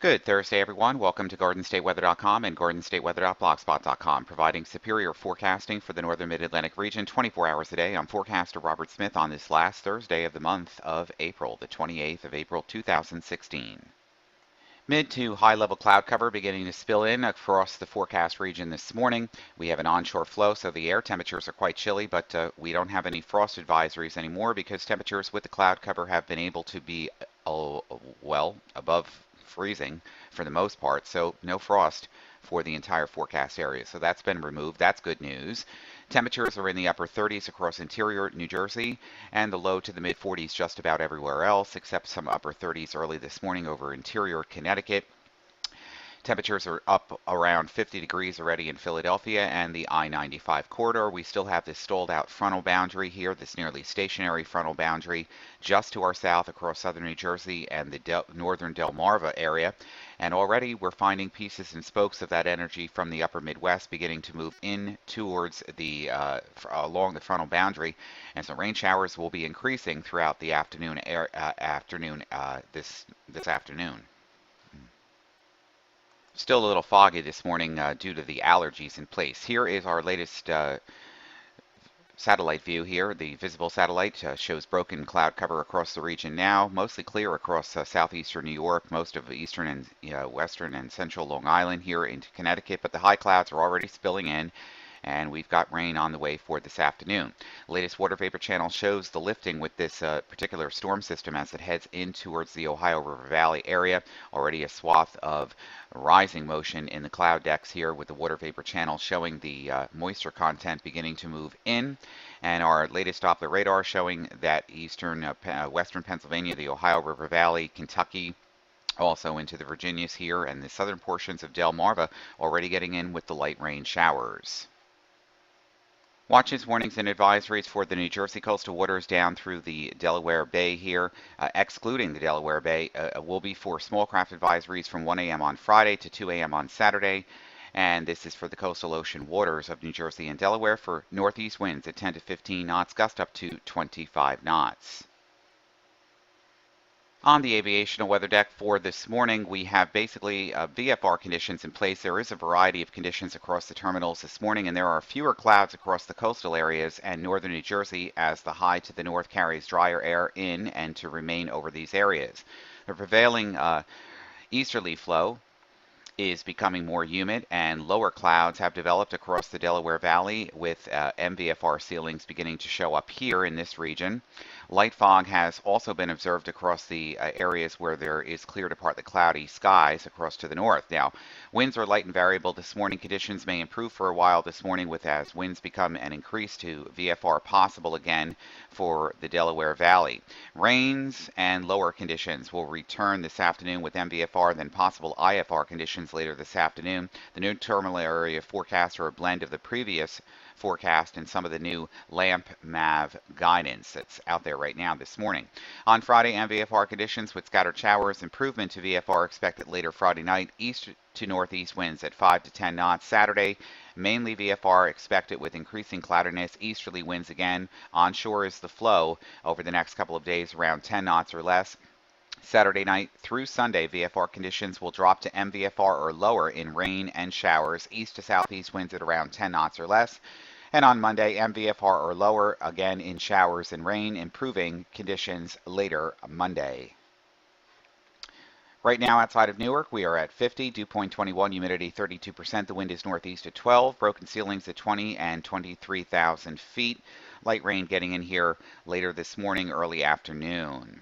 Good Thursday, everyone. Welcome to GordonStateWeather.com and GordonStateWeather.blogspot.com, providing superior forecasting for the northern mid-Atlantic region 24 hours a day. I'm forecaster Robert Smith on this last Thursday of the month of April, the 28th of April, 2016. Mid to high level cloud cover beginning to spill in across the forecast region this morning. We have an onshore flow, so the air temperatures are quite chilly, but we don't have any frost advisories anymore because temperatures with the cloud cover have been able to be, well, above freezing for the most part, so no frost for the entire forecast area. So that's been removed. That's good news. Temperatures are in the upper 30s across interior New Jersey and the low to the mid 40s just about everywhere else, except some upper 30s early this morning over interior Connecticut. Temperatures are up around 50 degrees already in Philadelphia and the I-95 corridor. We still have this stalled out frontal boundary here, this nearly stationary frontal boundary just to our south across southern New Jersey and the northern Delmarva area. And already we're finding pieces and spokes of that energy from the upper Midwest beginning to move in towards the along the frontal boundary. And so rain showers will be increasing throughout the afternoon this afternoon. Still a little foggy this morning due to the allergies in place. Here is our latest satellite view here. The visible satellite shows broken cloud cover across the region now, mostly clear across southeastern New York, most of eastern and western and central Long Island here into Connecticut, but the high clouds are already spilling in, and we've got rain on the way for this afternoon. Latest water vapor channel shows the lifting with this particular storm system as it heads in towards the Ohio River Valley area. Already a swath of rising motion in the cloud decks here with the water vapor channel showing the moisture content beginning to move in. And our latest Doppler radar showing that western Pennsylvania, the Ohio River Valley, Kentucky, also into the Virginias here, and the southern portions of Delmarva already getting in with the light rain showers. Watches, warnings, and advisories for the New Jersey coastal waters down through the Delaware Bay here, excluding the Delaware Bay, will be for small craft advisories from 1 a.m. on Friday to 2 a.m. on Saturday. And this is for the coastal ocean waters of New Jersey and Delaware for northeast winds at 10 to 15 knots, gust up to 25 knots. On the aviational weather deck for this morning, we have basically VFR conditions in place. There is a variety of conditions across the terminals this morning, and there are fewer clouds across the coastal areas and northern New Jersey as the high to the north carries drier air in and to remain over these areas. The prevailing easterly flow is becoming more humid, and lower clouds have developed across the Delaware Valley with MVFR ceilings beginning to show up here in this region. Light fog has also been observed across the areas where there is clear to partly cloudy skies across to the north. Now, winds are light and variable this morning. Conditions may improve for a while this morning as winds become an increase to VFR possible again for the Delaware Valley. Rains and lower conditions will return this afternoon with MVFR, then possible IFR conditions later this afternoon. The new terminal area forecasts are a blend of the previous forecast and some of the new LAMP MAV guidance that's out there right now this morning. On Friday, MVFR conditions with scattered showers, improvement to VFR expected later Friday night, east to northeast winds at 5 to 10 knots. Saturday, mainly VFR expected with increasing cloudiness, easterly winds again. Onshore is the flow over the next couple of days around 10 knots or less. Saturday night through Sunday, VFR conditions will drop to MVFR or lower in rain and showers, east to southeast winds at around 10 knots or less. And on Monday, MVFR or lower, again in showers and rain, improving conditions later Monday. Right now outside of Newark, we are at 50, dew point 21, humidity 32%. The wind is northeast at 12, broken ceilings at 20 and 23,000 feet. Light rain getting in here later this morning, early afternoon.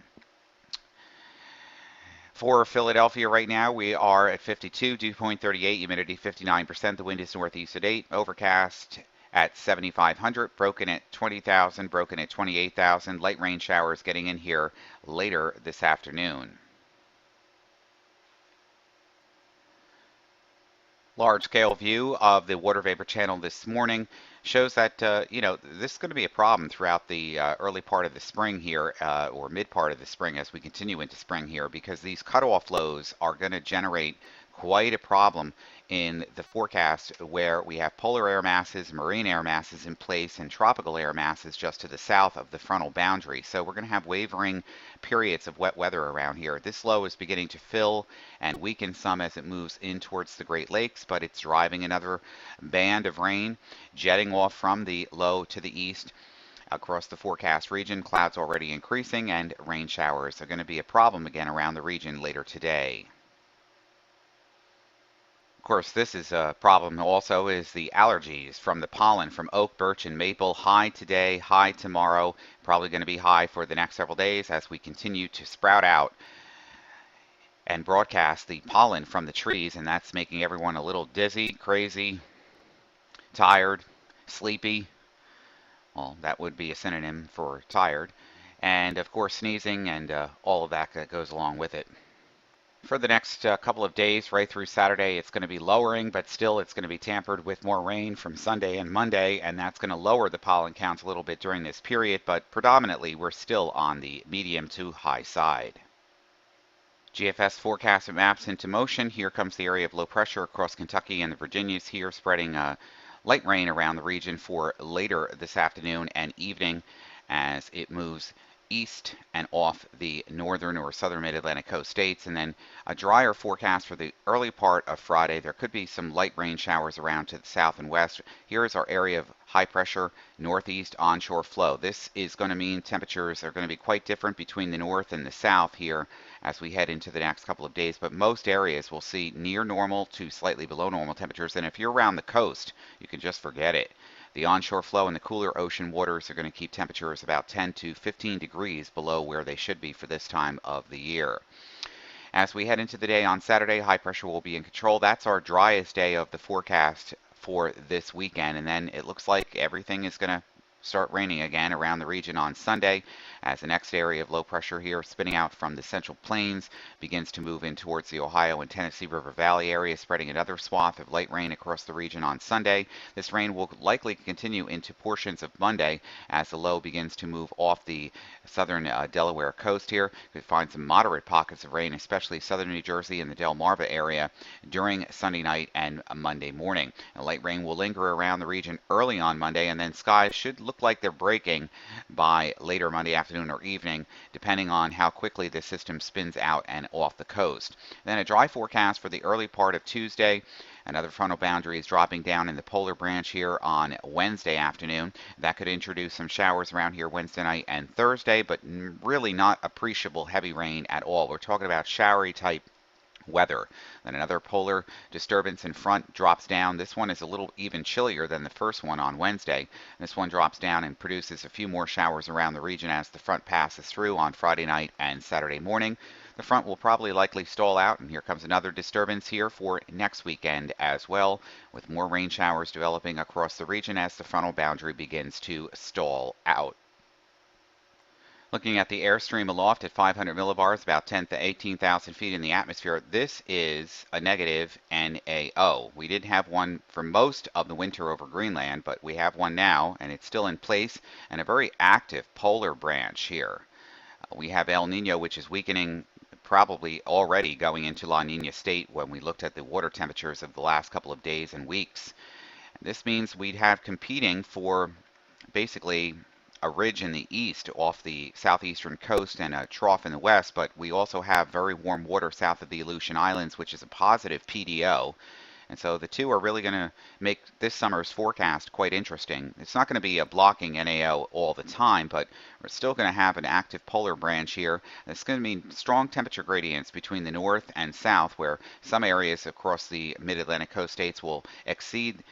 For Philadelphia right now, we are at 52, dew point 38, humidity 59%. The wind is northeast at 8, overcast at 7,500, broken at 20,000, broken at 28,000. Light rain showers getting in here later this afternoon. Large scale view of the water vapor channel this morning shows that, this is going to be a problem throughout the early part of the spring here, or mid part of the spring as we continue into spring here, because these cutoff flows are going to generate quite a problem in the forecast where we have polar air masses, marine air masses in place, and tropical air masses just to the south of the frontal boundary. So we're going to have wavering periods of wet weather around here. This low is beginning to fill and weaken some as it moves in towards the Great Lakes, but it's driving another band of rain jetting off from the low to the east. Across the forecast region, clouds already increasing, and rain showers are going to be a problem again around the region later today. Of course, this is a problem also, is the allergies from the pollen from oak, birch, and maple. High today, high tomorrow, probably going to be high for the next several days as we continue to sprout out and broadcast the pollen from the trees, and that's making everyone a little dizzy, crazy, tired, sleepy. Well, that would be a synonym for tired. And of course, sneezing and all of that goes along with it. For the next couple of days, right through Saturday, it's going to be lowering, but still it's going to be tampered with more rain from Sunday and Monday, and that's going to lower the pollen counts a little bit during this period, but predominantly we're still on the medium to high side. GFS forecast maps into motion. Here comes the area of low pressure across Kentucky and the Virginias here, spreading light rain around the region for later this afternoon and evening as it moves east and off the northern or southern mid-Atlantic coast states, and then a drier forecast for the early part of Friday. There could be some light rain showers around to the south and west. Here is our area of high pressure northeast onshore flow. This is going to mean temperatures are going to be quite different between the north and the south here as we head into the next couple of days, but most areas will see near normal to slightly below normal temperatures, and if you're around the coast, you can just forget it. The onshore flow and the cooler ocean waters are going to keep temperatures about 10 to 15 degrees below where they should be for this time of the year. As we head into the day on Saturday, high pressure will be in control. That's our driest day of the forecast for this weekend, and then it looks like everything is going to start raining again around the region on Sunday as the next area of low pressure here spinning out from the central plains begins to move in towards the Ohio and Tennessee River Valley area, spreading another swath of light rain across the region on Sunday. This rain will likely continue into portions of Monday as the low begins to move off the southern Delaware coast here. We find some moderate pockets of rain, especially southern New Jersey and the Delmarva area during Sunday night and Monday morning. The light rain will linger around the region early on Monday, and then skies should look like they're breaking by later Monday afternoon or evening, depending on how quickly the system spins out and off the coast. Then a dry forecast for the early part of Tuesday. Another frontal boundary is dropping down in the polar branch here on Wednesday afternoon. That could introduce some showers around here Wednesday night and Thursday, but really not appreciable heavy rain at all. We're talking about showery type weather. Then another polar disturbance in front drops down. This one is a little even chillier than the first one on Wednesday. This one drops down and produces a few more showers around the region as the front passes through on Friday night and Saturday morning. The front will probably likely stall out, and here comes another disturbance here for next weekend as well, with more rain showers developing across the region as the frontal boundary begins to stall out. Looking at the airstream aloft at 500 millibars, about 10 to 18,000 feet in the atmosphere, this is a negative NAO. We did have one for most of the winter over Greenland, but we have one now, and it's still in place, and a very active polar branch here. We have El Nino, which is weakening, probably already going into La Nina state when we looked at the water temperatures of the last couple of days and weeks. This means we'd have competing for basically a ridge in the east off the southeastern coast and a trough in the west, but we also have very warm water south of the Aleutian Islands, which is a positive PDO. And so the two are really going to make this summer's forecast quite interesting. It's not going to be a blocking NAO all the time, but we're still going to have an active polar branch here. It's going to mean strong temperature gradients between the north and south, where some areas across the mid-Atlantic coast states will exceed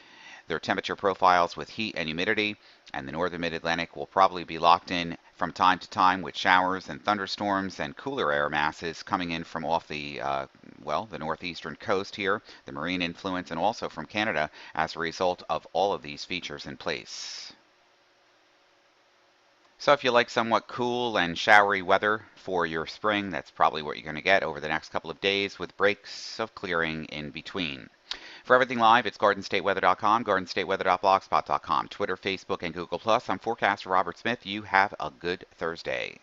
their temperature profiles with heat and humidity, and the northern mid-Atlantic will probably be locked in from time to time with showers and thunderstorms and cooler air masses coming in from off the the northeastern coast here, the marine influence, and also from Canada as a result of all of these features in place. So if you like somewhat cool and showery weather for your spring, that's probably what you're going to get over the next couple of days with breaks of clearing in between. For everything live, it's GardenStateWeather.com, GardenStateWeather.blogspot.com, Twitter, Facebook, and Google+. I'm forecaster Robert Smith. You have a good Thursday.